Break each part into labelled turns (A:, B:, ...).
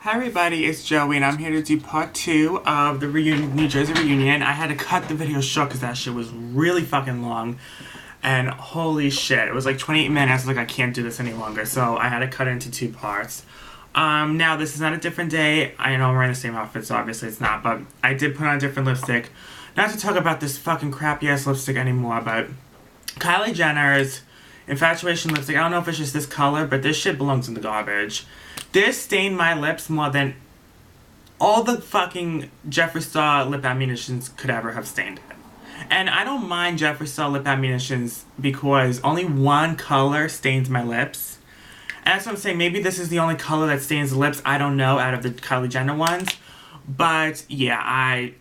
A: Hi everybody, it's Joey and I'm here to do part 2 of the New Jersey reunion. I had to cut the video short because that shit was really fucking long. And holy shit, it was like 28 minutes. I was like, I can't do this any longer. So I had to cut it into 2 parts. Now this is not a different day. I know I'm wearing the same outfit, so obviously it's not. But I did put on a different lipstick. Not to talk about this fucking crappy ass lipstick anymore, but Kylie Jenner's Infatuation lipstick. I don't know if it's just this color, but this shit belongs in the garbage. This stained my lips more than all the fucking Jeffree Star lip ammunitions could ever have stained it. And I don't mind Jeffree Star lip ammunitions because only one color stains my lips. And that's what I'm saying. Maybe this is the only color that stains the lips. I don't know, out of the Kylie Jenner ones. But yeah,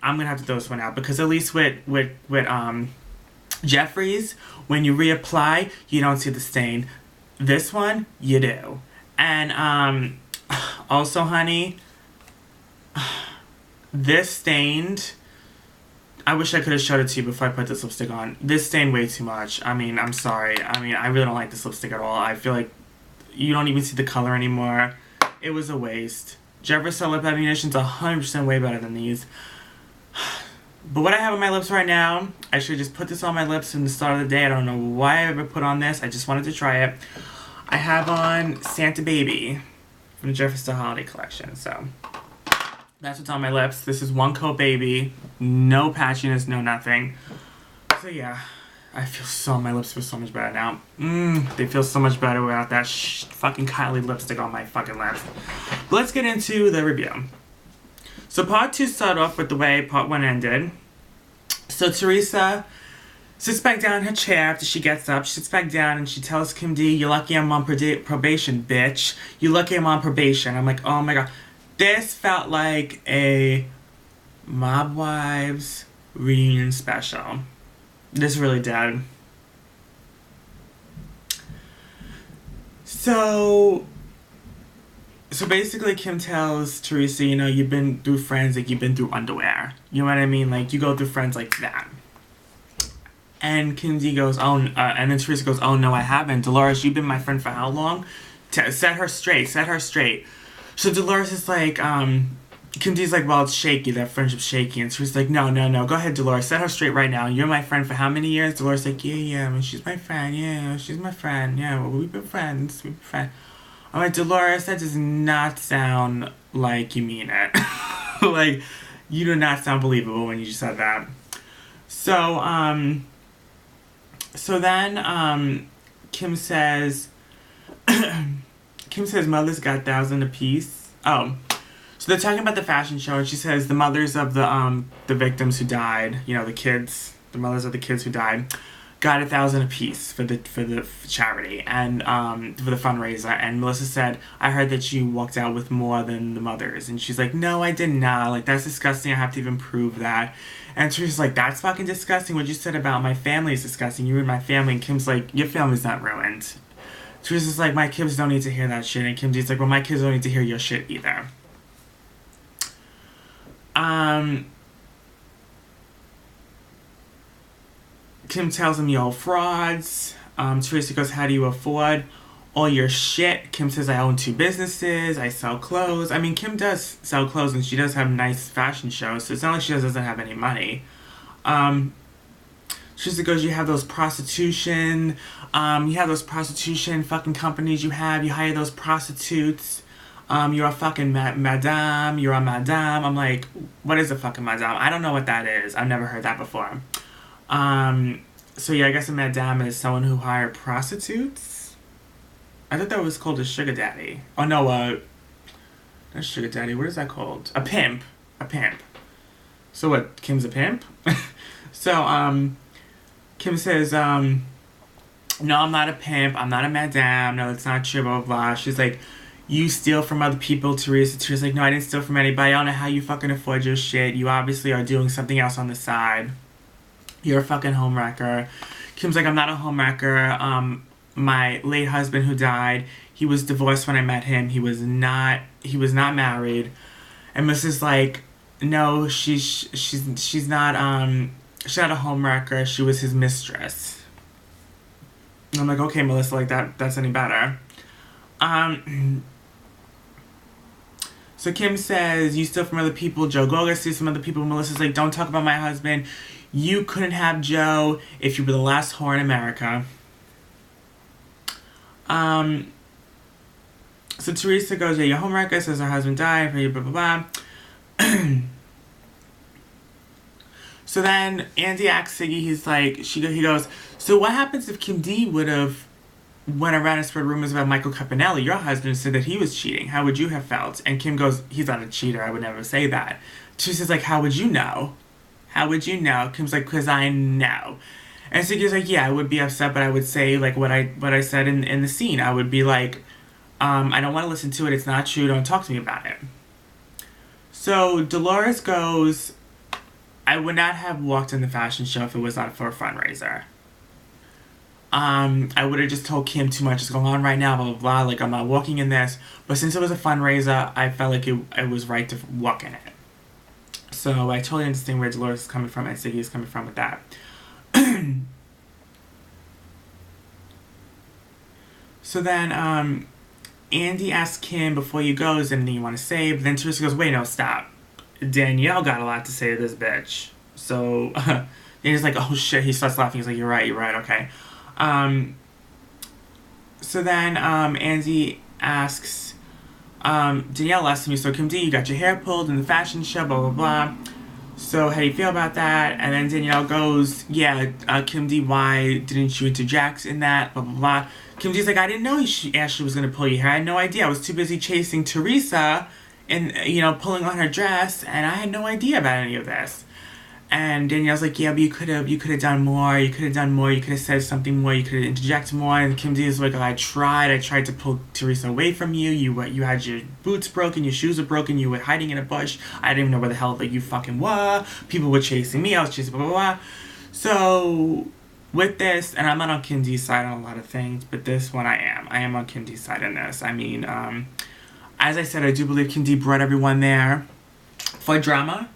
A: I'm gonna have to throw this one out because at least with Jeffree's, when you reapply, you don't see the stain. This one, you do. And also, honey, this stained. I wish I could have showed it to you before I put this lipstick on. This stained way too much. I mean, I'm sorry. I mean, I really don't like this lipstick at all. I feel like you don't even see the color anymore. It was a waste. Jeffree Star lip ammunition's 100% way better than these. But what I have on my lips right now, I should just put this on my lips from the start of the day. I don't know why I ever put on this. I just wanted to try it. I have on Santa Baby from the Jeffree Star Holiday Collection. So that's what's on my lips. This is one coat baby. No patchiness, no nothing. So yeah, my lips feel so much better now. They feel so much better without that fucking Kylie lipstick on my fucking lips. But let's get into the review. So part 2 started off with the way part 1 ended. So Teresa sits back down in her chair after she gets up. She sits back down and she tells Kim D, "You're lucky I'm on probation, bitch. You're lucky I'm on probation." I'm like, oh my god. This felt like a Mob Wives reunion special. This really did. So basically Kim tells Teresa, you know, you've been through friends like you've been through underwear. You know what I mean? Like, you go through friends like that. And Kim D goes, and then Teresa goes, "Oh no, I haven't. Dolores, you've been my friend for how long? Set her straight. So Dolores is like, Kim D's like, "Well, it's shaky, that friendship's shaky." And Teresa's like, no, go ahead, Dolores, set her straight right now. You're my friend for how many years? Dolores like, yeah, I mean, she's my friend, yeah, she's my friend, yeah, well, we've been friends. I'm like, Dolores, that does not sound like you mean it. Like, you do not sound believable when you just said that. So then Kim says, mothers got 1,000 apiece. Oh, so they're talking about the fashion show, and she says the mothers of the victims who died, you know, the mothers of the kids who died, got 1,000 apiece for the charity and for the fundraiser. And Melissa said, "I heard that you walked out with more than the mothers." And she's like, "No, I did not. Like, that's disgusting. I have to even prove that." And Teresa's like, "That's fucking disgusting. What you said about my family is disgusting. You ruined my family." And Kim's like, "Your family's not ruined." Teresa's like, "My kids don't need to hear that shit." And Kim D's like, "Well, my kids don't need to hear your shit either." Kim tells him, "You're all frauds." Teresa goes, "How do you afford all your shit?" Kim says, "I own 2 businesses. I sell clothes." I mean, Kim does sell clothes and she does have nice fashion shows, so it's not like she doesn't have any money. Teresa goes, "You have those prostitution fucking companies you hire those prostitutes. You're a fucking madame. You're a madame." I'm like, what is a fucking madame? I don't know what that is. I've never heard that before. So yeah, I guess a madame is someone who hired prostitutes. I thought that was called a sugar daddy. Oh no, not sugar daddy. What is that called? A pimp. So what? Kim's a pimp? So Kim says, "No, I'm not a pimp. I'm not a madame. No, it's not true, blah, blah, blah." She's like, "You steal from other people, Teresa." Teresa's like, "No, I didn't steal from anybody. I don't know how you fucking afford your shit. You obviously are doing something else on the side. You're a fucking homewrecker." Kim's like, "I'm not a homewrecker. My late husband who died, he was divorced when I met him. He was not married." And Melissa's like, "No, she's not a homewrecker. She was his mistress." And I'm like, okay, Melissa, like that's any better. So Kim says, you steal from other people. Joe Goga steals from other people. Melissa's like, don't talk about my husband. You couldn't have Joe if you were the last whore in America. So Teresa goes, yeah, your homework says her husband died, blah, blah, blah. So then Andy asks Siggy, he's like, he goes, so what happens if Kim D would have went around and spread rumors about Michael Campanelli, your husband, said that he was cheating? How would you have felt? And Kim goes, he's not a cheater. I would never say that. Teresa's like, how would you know? How would you know? Kim's like, because I know. And Siggy's like, yeah, I would be upset, but I would say like what I said in the scene. I would be like, I don't want to listen to it. It's not true. Don't talk to me about it. So Dolores goes, I would not have walked in the fashion show if it was not for a fundraiser. I would have just told Kim too much is going on right now, blah, blah, blah. Like, I'm not walking in this. But since it was a fundraiser, I felt like it was right to walk in it. So I totally understand where Dolores is coming from and Siggy is coming from with that. So then, Andy asks Kim, before you go, is there anything you want to say? But then Teresa goes, wait, no, stop. Danielle got a lot to say to this bitch. So, Andy's like, oh shit, he starts laughing. He's like, you're right, okay. So then, Andy asks, Danielle asks me, so Kim D, you got your hair pulled in the fashion show, blah, blah, blah. So how do you feel about that? And then Danielle goes, yeah, Kim D, why didn't you interject in that, blah, blah, blah. Kim D's like, I didn't know Ashley was going to pull your hair. I had no idea. I was too busy chasing Teresa and, pulling on her dress, and I had no idea about any of this. And Danielle's like, yeah, but you could have done more. You could have said something more. You could have interjected more. And Kim D is like, I tried to pull Teresa away from you. You had your boots broken, your shoes were broken, you were hiding in a bush. I didn't even know where the hell you fucking were. People were chasing me. I was chasing blah, blah, blah. So with this, and I'm not on Kim D's side on a lot of things, but this one I am. I am on Kim D's side in this. I mean, as I said, I do believe Kim D brought everyone there for drama,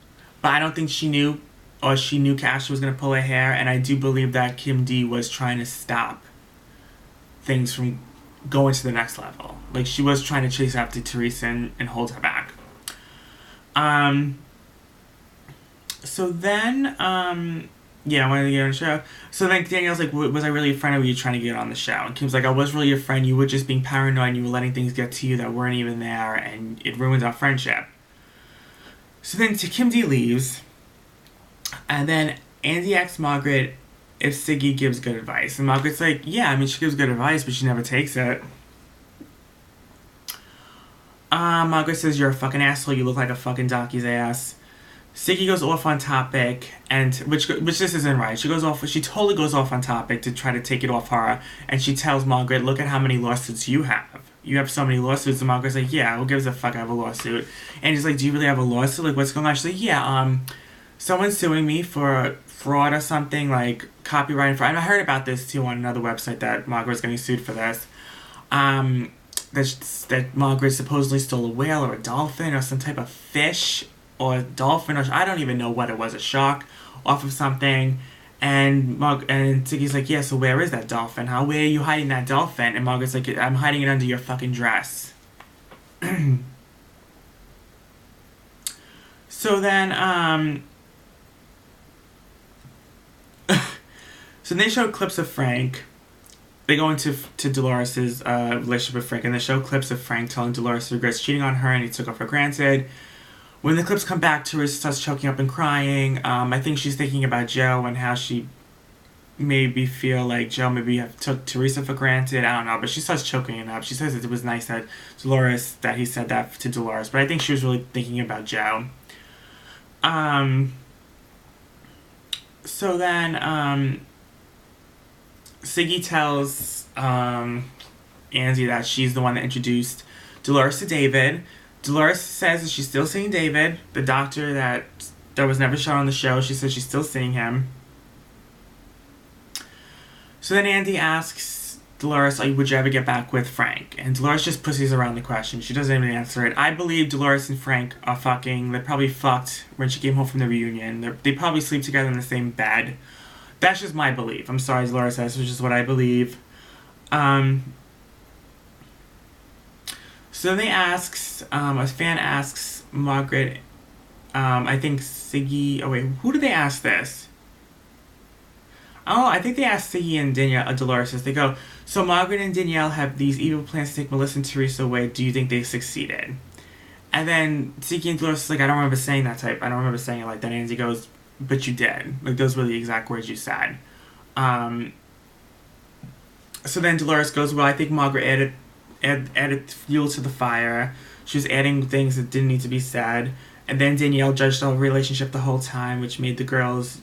A: but I don't think she knew Ashley was going to pull her hair, and I do believe that Kim D was trying to stop things from going to the next level. Like, she was trying to chase after Teresa and hold her back. So then, yeah, I wanted to get on the show. So then Danielle's like, was I really a friend, or were you trying to get on the show? And Kim's like, I was really a friend. You were just being paranoid, and you were letting things get to you that weren't even there, and it ruins our friendship. So then Kim D leaves, and then Andy asks Margaret if Siggy gives good advice. And Margaret's like, yeah, I mean, she gives good advice, but she never takes it. Margaret says, you're a fucking asshole. You look like a fucking donkey's ass. Siggy goes off on topic, and which this isn't right. She totally goes off on topic to try to take it off her, and she tells Margaret, look at how many lawsuits you have. You have so many lawsuits. And Margaret's like, yeah, who gives a fuck? I have a lawsuit. And he's like, do you really have a lawsuit? Like, what's going on? She's like, yeah, someone's suing me for fraud or something, like copyright fraud. And I heard about this too on another website, that Margaret's getting sued for this. That Margaret supposedly stole a whale or a dolphin or some type of fish or a dolphin, or I don't even know what it was, a shark off of something. And Siggy's like, yeah, so where is that dolphin? Where are you hiding that dolphin? And Margaret's like, I'm hiding it under your fucking dress. So then, so they show clips of Frank. They go into Dolores' relationship with Frank, and they show clips of Frank telling Dolores he regrets cheating on her and he took her for granted. When the clips come back, Teresa starts choking up and crying. I think she's thinking about Joe and how she maybe feel like Joe maybe took Teresa for granted. I don't know, but she starts choking it up. She says it was nice that he said that to Dolores, but I think she was really thinking about Joe. So then, Siggy tells Andy that she's the one that introduced Dolores to David. Dolores says that she's still seeing David, the doctor that was never shown on the show. She says she's still seeing him. So then Andy asks Dolores, would you ever get back with Frank? And Dolores just pussies around the question. She doesn't even answer it. I believe Dolores and Frank are fucking. They probably fucked when she came home from the reunion. They probably sleep together in the same bed. That's just my belief. I'm sorry, Dolores, that's just what I believe. So they asks, a fan asks Margaret, I think Siggy, oh wait, who did they ask this? Oh, I think they asked Siggy and Danielle, Dolores. They go, so Margaret and Danielle have these evil plans to take Melissa and Teresa away. Do you think they succeeded? And then Siggy and Dolores is like, I don't remember saying that type. I don't remember saying it like that. And Andy goes, but you did. Like, those were the exact words you said. So then Dolores goes, well, I think Margaret added fuel to the fire. She was adding things that didn't need to be said. And then Danielle judged the relationship the whole time, which made the girls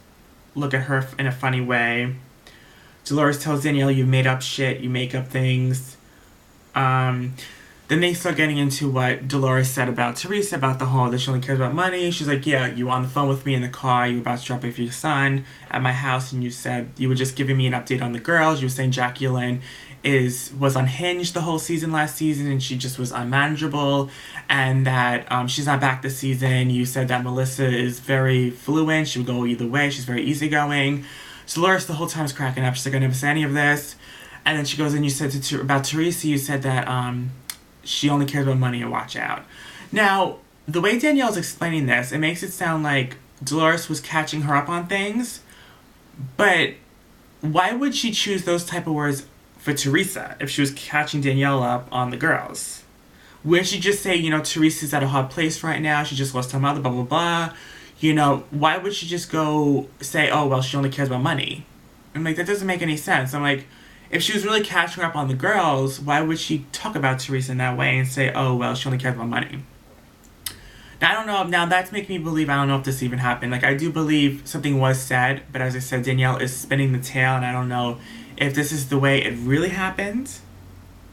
A: look at her in a funny way. Dolores tells Danielle, you made up shit, you make up things. Then they start getting into what Dolores said about Teresa, about the whole that she only cares about money. She's like, yeah, you were on the phone with me in the car, you were about to drop off your son at my house, and you said you were just giving me an update on the girls. You were saying Jacqueline was unhinged the whole season last season, and she just was unmanageable, and that she's not back this season. You said that Melissa is very fluent, she would go either way, she's very easygoing. So Dolores the whole time is cracking up. She's like, I never said any of this. And then she goes and you said about Teresa, you said that she only cares about money and watch out. Now, the way Danielle's explaining this, it makes it sound like Dolores was catching her up on things, but why would she choose those type of words for Teresa if she was catching Danielle up on the girls? Wouldn't she just say, Teresa's at a hard place right now, she just lost her mother, blah, blah, blah. Why would she just go say, oh, well, she only cares about money? I'm like, that doesn't make any sense. I'm like, if she was really catching up on the girls, why would she talk about Teresa in that way and say, oh, well, she only cares about money? Now, I don't know. Now, that's making me believe, I don't know if this even happened. Like, I do believe something was said, but as I said, Danielle is spinning the tale, and I don't know if this is the way it really happened.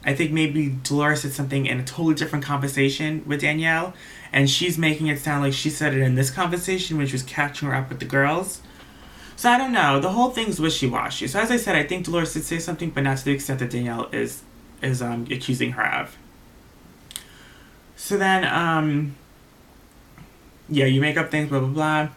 A: I think maybe Dolores said something in a totally different conversation with Danielle, and she's making it sound like she said it in this conversation when she was catching her up with the girls. So I don't know. The whole thing's wishy-washy. So as I said, I think Dolores did say something, but not to the extent that Danielle is accusing her of. So then, you make up things, blah, blah, blah.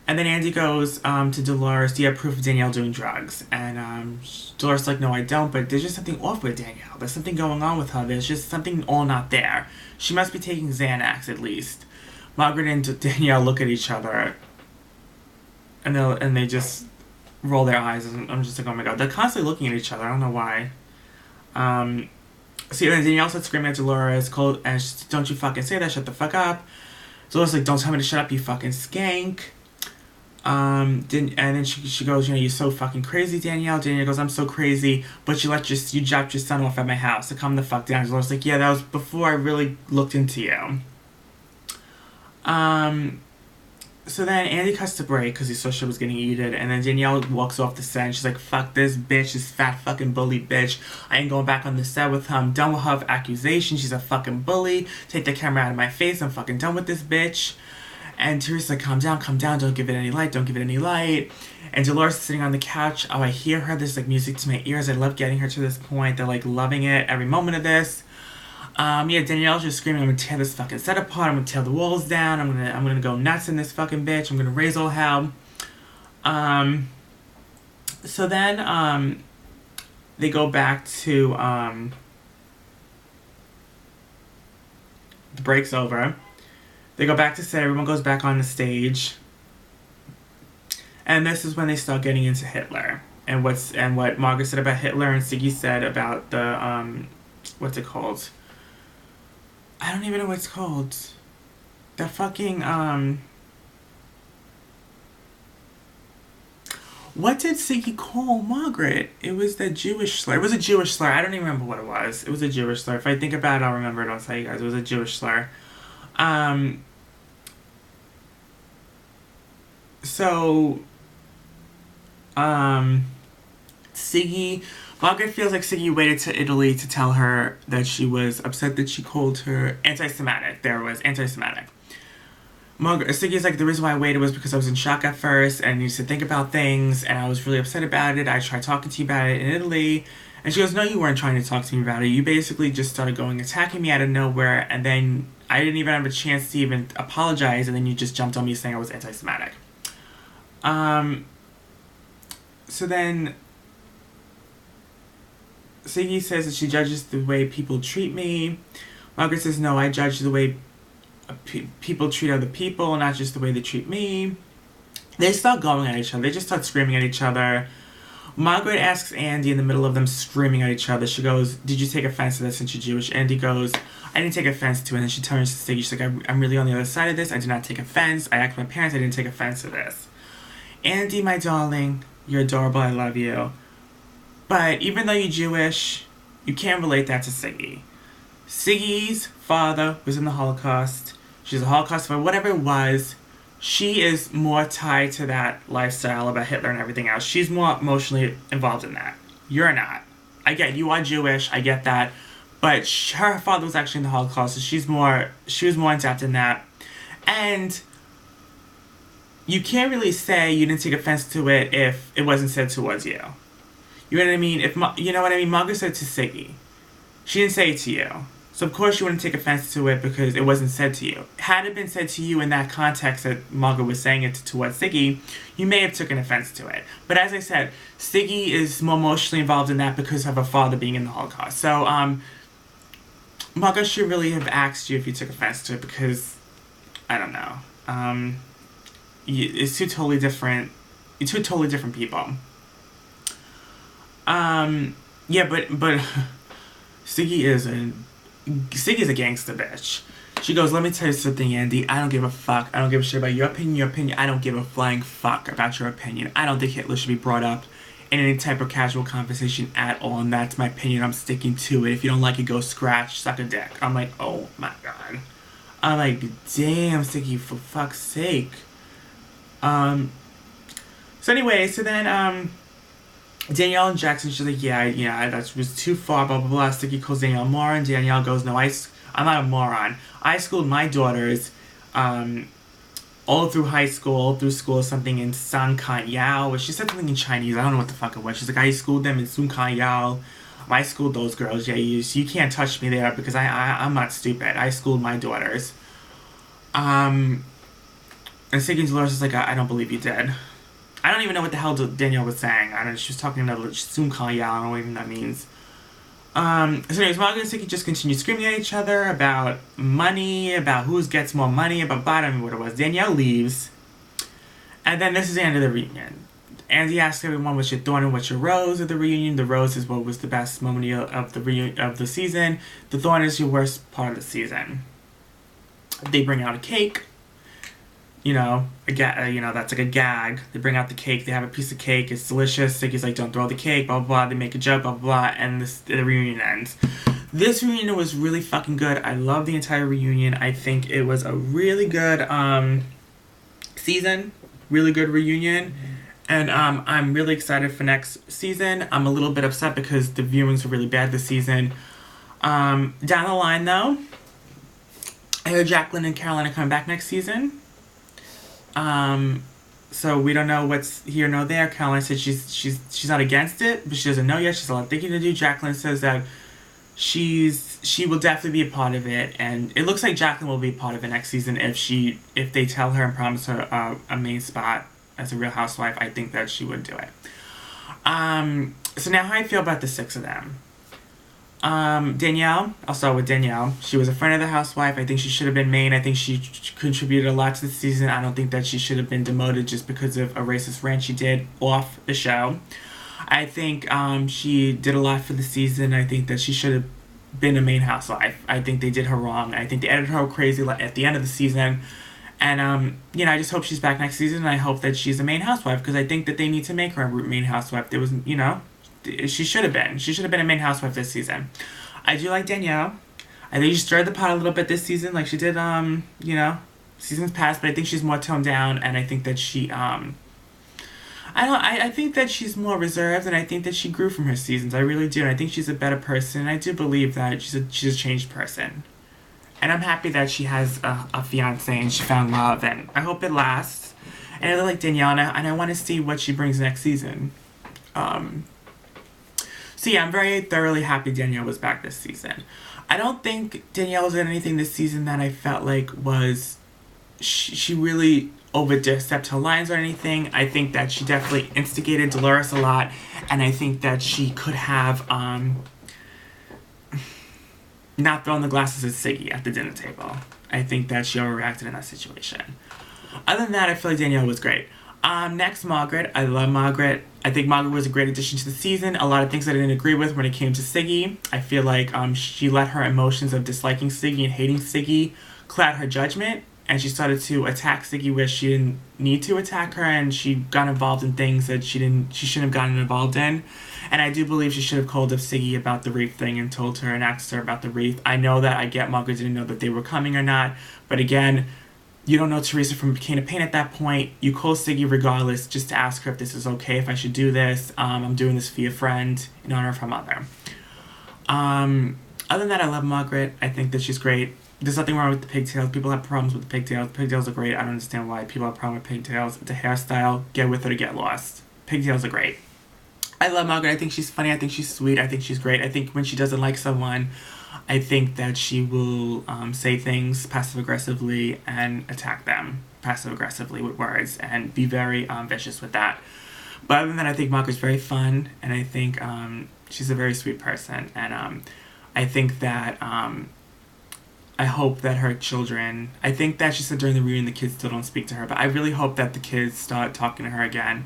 A: And then Andy goes to Dolores, do you have proof of Danielle doing drugs? And Dolores is like, no, I don't, but there's just something off with Danielle. There's something going on with her. There's just something all not there. She must be taking Xanax, at least. Margaret and Danielle look at each other, and they just roll their eyes, and I'm just like, oh my god. They're constantly looking at each other. I don't know why. So then Danielle starts screaming at Dolores, and she's, don't you fucking say that, shut the fuck up. Dolores like, don't tell me to shut up, you fucking skank. And then she goes, you're so fucking crazy, Danielle. Danielle goes, I'm so crazy, but you dropped your son off at my house, so calm the fuck down. Dolores like, yeah, that was before I really looked into you. So then Andy cuts to break because he saw she was getting eaten, and then Danielle walks off the set and she's like, fuck this bitch, this fat fucking bully bitch. I ain't going back on the set with her. I'm done with her accusation. She's a fucking bully. Take the camera out of my face. I'm fucking done with this bitch. And Teresa's like, calm down, don't give it any light, don't give it any light. And Dolores is sitting on the couch. Oh, I hear her. There's like music to my ears. I love getting her to this point. They're like loving it, every moment of this. Danielle's just screaming, I'm gonna tear this fucking set apart, I'm gonna tear the walls down, I'm gonna go nuts in this fucking bitch, I'm gonna raise all hell. So then, they go back to, the break's over. They go back to set, everyone goes back on the stage. And this is when they start getting into Hitler. And what Margaret said about Hitler and Siggy said about the, what's it called? I don't even know what it's called. The fucking, what did Siggy call Margaret? It was the Jewish slur. It was a Jewish slur. I don't even remember what it was. It was a Jewish slur. If I think about it, I'll remember it. I'll tell you guys. It was a Jewish slur. Margaret feels like Siggy waited to Italy to tell her that she was upset that she called her anti-Semitic. There it was, anti-Semitic. Siggy's like, the reason why I waited was because I was in shock at first and needed to think about things, and I was really upset about it. I tried talking to you about it in Italy. And she goes, no, you weren't trying to talk to me about it. You basically just started attacking me out of nowhere, and then I didn't even have a chance to even apologize, and then you just jumped on me saying I was anti-Semitic. So then Siggy says that she judges the way people treat me. Margaret says, no, I judge the way people treat other people, not just the way they treat me. They start going at each other. They just start screaming at each other. Margaret asks Andy in the middle of them screaming at each other. She goes, did you take offense to this since you're Jewish? Andy goes, I didn't take offense to it. And then she turns to Siggy. She's like, I'm really on the other side of this. I did not take offense. I asked my parents. I didn't take offense to this. Andy, my darling, you're adorable. I love you. But even though you're Jewish, you can't relate that to Siggy. Siggy's father was in the Holocaust. She's a Holocaust survivor. Whatever it was, she is more tied to that lifestyle about Hitler and everything else. She's more emotionally involved in that. You're not. I get you are Jewish. I get that. But her father was actually in the Holocaust, so she was more in depth in that. And you can't really say you didn't take offense to it if it wasn't said towards you. You know what I mean? You know what I mean? Margaret said it to Siggy. She didn't say it to you. So, of course, you wouldn't take offense to it because it wasn't said to you. Had it been said to you in that context that Margaret was saying it towards Siggy, you may have taken offense to it. But as I said, Siggy is more emotionally involved in that because of her father being in the Holocaust. So, Margaret should really have asked you if you took offense to it because, I don't know. It's two totally different people. Yeah, but Siggy's a gangster bitch. She goes, let me tell you something, Andy. I don't give a fuck. I don't give a shit about your opinion. I don't give a flying fuck about your opinion. I don't think Hitler should be brought up in any type of casual conversation at all, and that's my opinion. I'm sticking to it. If you don't like it, go scratch, suck a dick. I'm like, oh my god. I'm like, damn, Siggy, for fuck's sake. So then, Danielle and Jackson, she's like, yeah, that was too far, blah, blah, blah. Siggy calls Danielle a moron. Danielle goes, no, I'm not a moron. I schooled my daughters, all through high school, through school, something in San Kan Yao. She said something in Chinese. I don't know what the fuck it was. She's like, I schooled them in Sun Kan Yao. I schooled those girls. Yeah, you can't touch me there because I'm not stupid. I schooled my daughters. And Siggy and Dolores is like, I don't believe you did. I don't even know what the hell Danielle was saying. I don't know, she was talking about Zoom call, I don't know what even that means. So anyways, Margaret and Siggy just continue screaming at each other about money, about who gets more money, about I don't know what it was. Danielle leaves. And then this is the end of the reunion. Andy asks everyone what's your thorn and what's your rose of the reunion. The rose is what was the best moment of the season. The thorn is your worst part of the season. They bring out a cake. That's like a gag. They bring out the cake. They have a piece of cake. It's delicious. Siggy's like, don't throw the cake, blah, blah, blah. They make a joke, blah, blah, blah. And the reunion ends. This reunion was really fucking good. I love the entire reunion. I think it was a really good season. Really good reunion. And I'm really excited for next season. I'm a little bit upset because the viewings were really bad this season. Down the line, though, I heard Jacqueline and Caroline are coming back next season. So we don't know what's here nor there. Caroline said she's not against it, but she doesn't know yet. She's a lot of thinking to do. Jacqueline says that she will definitely be a part of it, and it looks like Jacqueline will be a part of it next season if they tell her and promise her a main spot as a Real Housewife. I think that she would do it. So now how I feel about the 6 of them. Danielle, I'll start with Danielle. She was a friend of the housewife. I think she should have been main. I think she contributed a lot to the season. I don't think that she should have been demoted just because of a racist rant she did off the show. I think she did a lot for the season. I think that she should have been a main housewife. I think they did her wrong. I think they edited her crazy at the end of the season. And, I just hope she's back next season, and I hope that she's a main housewife because I think that they need to make her a main housewife. There was, she should have been. She should have been a main housewife this season. I do like Danielle. I think she stirred the pot a little bit this season, like she did, seasons past. But I think she's more toned down, and I think that she, I think that she's more reserved, and I think that she grew from her seasons. I really do. And I think she's a better person. And I do believe that she's a changed person. And I'm happy that she has a fiance and she found love, and I hope it lasts. And I really like Danielle, and I want to see what she brings next season. So yeah, I'm very thoroughly happy Danielle was back this season. I don't think Danielle did anything this season that I felt like was... She really overstepped her lines or anything. I think that she definitely instigated Dolores a lot. And I think that she could have... not throwing the glasses at Siggy at the dinner table. I think that she overreacted in that situation. Other than that, I feel like Danielle was great. Next, Margaret. I love Margaret. I think Margaret was a great addition to the season. A lot of things I didn't agree with when it came to Siggy. I feel like she let her emotions of disliking Siggy and hating Siggy cloud her judgment, and she started to attack Siggy where she didn't need to attack her, and she got involved in things that she shouldn't have gotten involved in. And I do believe she should have called up Siggy about the wreath thing and told her and asked her about the wreath. I know that I get Margaret didn't know that they were coming or not, but again, you don't know Teresa from Can of Pain at that point. You call Siggy regardless just to ask her if this is okay, if I should do this. I'm doing this for your friend in honor of her mother. Other than that, I love Margaret. I think that she's great. There's nothing wrong with the pigtails. People have problems with the pigtails. Pigtails are great. I don't understand why people have a problem with pigtails. It's a hairstyle. Get with it or get lost. Pigtails are great. I love Margaret. I think she's funny. I think she's sweet. I think she's great. I think when she doesn't like someone, I think that she will say things passive-aggressively and attack them passive-aggressively with words and be very vicious with that. But other than that, I think Margaret's very fun, and I think she's a very sweet person. And I think that I hope that her children... I think that she said during the reunion the kids still don't speak to her, but I really hope that the kids start talking to her again.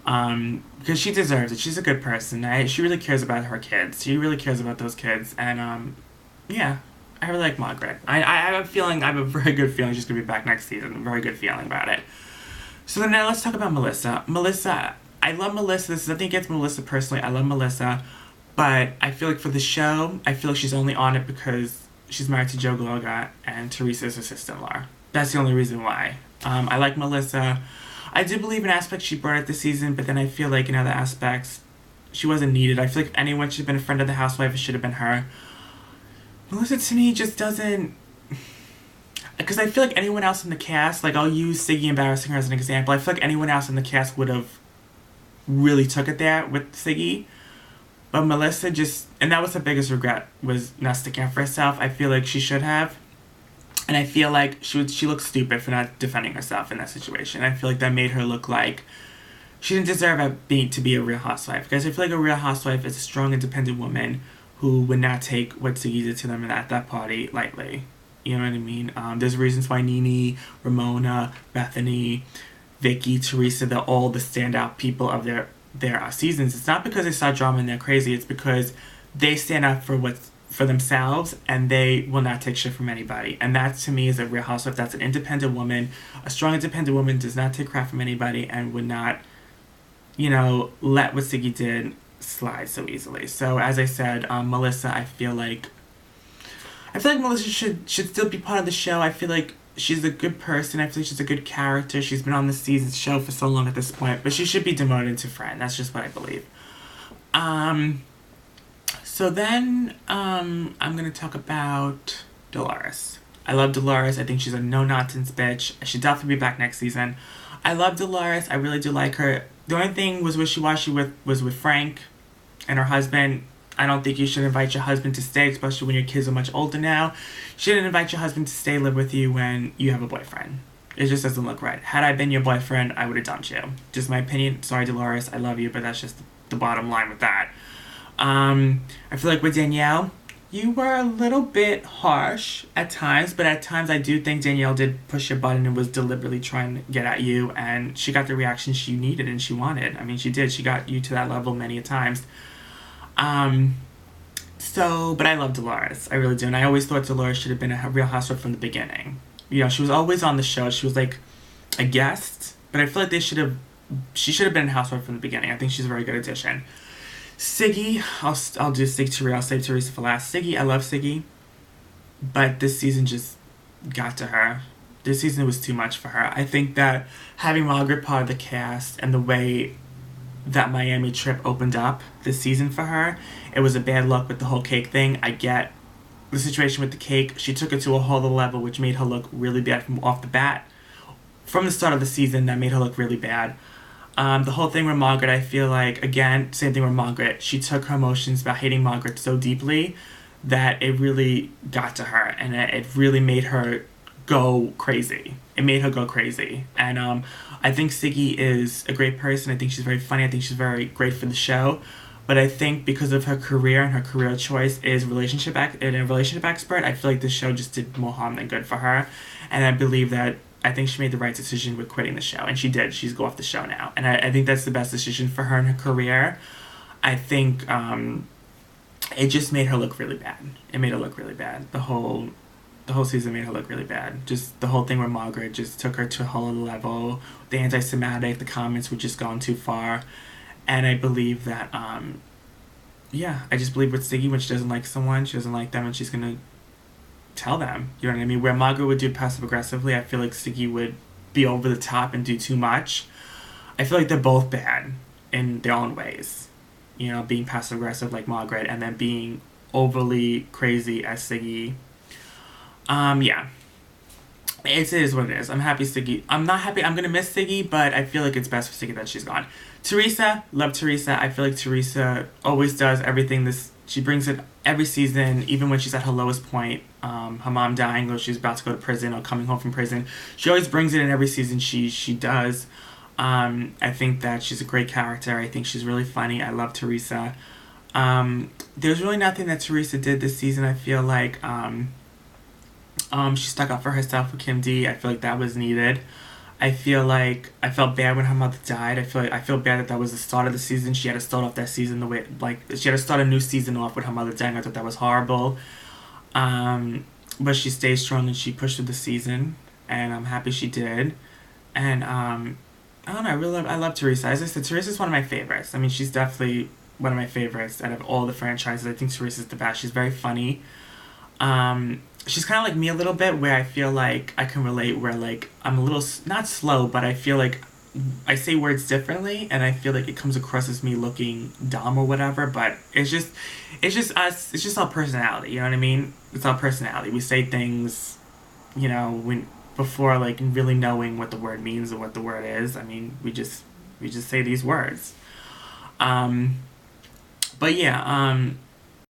A: Because she deserves it. She's a good person. She really cares about her kids. She really cares about those kids. And, yeah, I really like Margaret. I have a very good feeling she's going to be back next season. A very good feeling about it. So then now let's talk about Melissa. Melissa, I love Melissa. This is nothing against Melissa personally. I love Melissa. But I feel like for the show, I feel like she's only on it because she's married to Joe Gorga and Teresa is her sister-in-law. That's the only reason why. I like Melissa. I do believe in aspects she brought it this season, but then I feel like in other aspects, she wasn't needed. I feel like if anyone should have been a friend of the housewife, it should have been her. Melissa, to me, just doesn't... Because I feel like anyone else in the cast, like I'll use Siggy embarrassing her as an example, I feel like anyone else in the cast would have really took it there with Siggy. But Melissa just... And that was her biggest regret, was not sticking up for herself. I feel like she should have. And I feel like she looked stupid for not defending herself in that situation. I feel like that made her look like she didn't deserve to be a real housewife. Because I feel like a real housewife is a strong, independent woman who would not take what Siggy did to them at that party lightly. You know what I mean? There's reasons why Nene, Ramona, Bethany, Vicky, Teresa, they're all the standout people of their seasons. It's not because they saw drama and they're crazy. It's because they stand up for themselves, and they will not take shit from anybody. And that, to me, is a real housewife. That's an independent woman. A strong, independent woman does not take crap from anybody and would not, let what Siggy did slide so easily. So, as I said, Melissa, I feel like Melissa should still be part of the show. I feel like she's a good person. I feel like she's a good character. She's been on the season's show for so long at this point, but she should be demoted to friend. That's just what I believe. So then, I'm going to talk about Dolores. I love Dolores. I think she's a no-nonsense bitch. She should definitely be back next season. I love Dolores. I really do like her. The only thing was wishy-washy was with Frank and her husband. I don't think you should invite your husband to stay, especially when your kids are much older now. You shouldn't invite your husband to stay live with you when you have a boyfriend. It just doesn't look right. Had I been your boyfriend, I would have dumped you. Just my opinion. Sorry, Dolores. I love you, but that's just the bottom line with that. I feel like with Danielle, you were a little bit harsh at times, but at times I do think Danielle did push your button and was deliberately trying to get at you, and she got the reaction she needed and she wanted. I mean, she did. She got you to that level many a times. But I love Dolores. I really do. And I always thought Dolores should have been a real housewife from the beginning. She was always on the show. She was like a guest, but I feel like she should have been a housewife from the beginning. I think she's a very good addition. Siggy, I'll do Teresa. I'll save Teresa for last. Siggy, I love Siggy, but this season just got to her. This season was too much for her. I think that having Margaret part of the cast and the way that Miami trip opened up this season for her, it was a bad luck with the whole cake thing. I get the situation with the cake. She took it to a whole other level, which made her look really bad from off the bat. From the start of the season, that made her look really bad. The whole thing with Margaret, I feel like, again, same thing with Margaret. She took her emotions about hating Margaret so deeply that it really got to her, and it really made her go crazy. It made her go crazy. And I think Siggy is a great person. I think she's very funny. I think she's very great for the show. But I think because of her career and her career choice is and a relationship expert, I feel like this show just did more harm than good for her. And I believe that I think she made the right decision with quitting the show, and she did. She's go off the show now, and I think that's the best decision for her in her career. I think it just made her look really bad. It made her look really bad. The whole season made her look really bad. Just the whole thing where Margaret just took her to a whole other level. The anti-Semitic, the comments were just gone too far, and I believe that yeah, I just believe with Siggy, when she doesn't like someone, she doesn't like them, and she's gonna tell them. You know what I mean? Where Margaret would do passive aggressively, I feel like Siggy would be over the top and do too much. I feel like they're both bad in their own ways. You know, being passive aggressive like Margaret, and then being overly crazy as Siggy. Yeah. It is what it is. I'm happy Siggy. I'm not happy. I'm gonna miss Siggy, but I feel like it's best for Siggy that she's gone. Teresa, love Teresa. I feel like Teresa always does everything. She brings it every season, even when she's at her lowest point. Her mom dying, or she's about to go to prison, or coming home from prison. She always brings it in every season. She does. I think that she's a great character. I think she's really funny. I love Teresa. There's really nothing that Teresa did this season. I feel like she stuck up for herself with Kim D. I feel like that was needed. I feel like I felt bad when her mother died. I feel bad that was the start of the season. She had to start off that season the way, like, she had to start a new season off with her mother dying. I thought that was horrible. But she stayed strong and she pushed through the season, and I'm happy she did. And I don't know. I love Teresa. As I said, Teresa's one of my favorites. I mean, she's definitely one of my favorites out of all the franchises. I think Teresa's the best. She's very funny. She's kind of like me a little bit, where I feel like I can relate, where like I'm a little not slow, but I feel like I say words differently, and I feel like it comes across as me looking dumb or whatever. But it's just us. It's just our personality. You know what I mean? It's our personality. We say things, you know, when before like really knowing what the word means or what the word is. I mean, we just say these words. But yeah.